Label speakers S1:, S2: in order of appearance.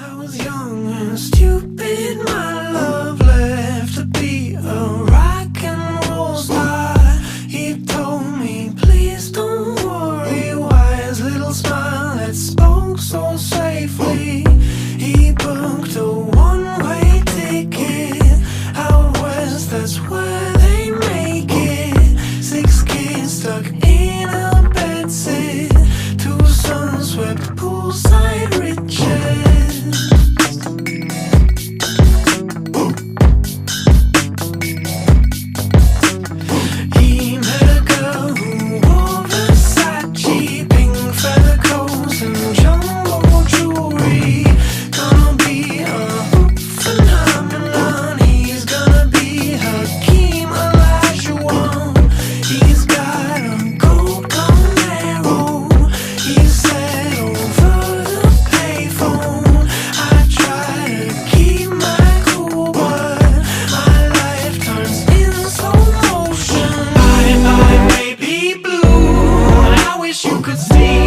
S1: I was young and stupid, my love left to be a rock and roll star. He told me, please don't worry, wise little smile that spoke so safely. He booked a one-way ticket out west, that's where they make it. 6 kids stuck in a bedsit, 2 sun-swept poolside riches. He met a girl who wore Versace, pink feather coats and jumbo jewelry. Gonna be a hoop phenomenon. He's gonna be Hakeem Olajuwon. He's got a gold Camaro. He's set over the payphone. I try to keep my cool, but my life turns in slow motion. I may be blue, I wish you could see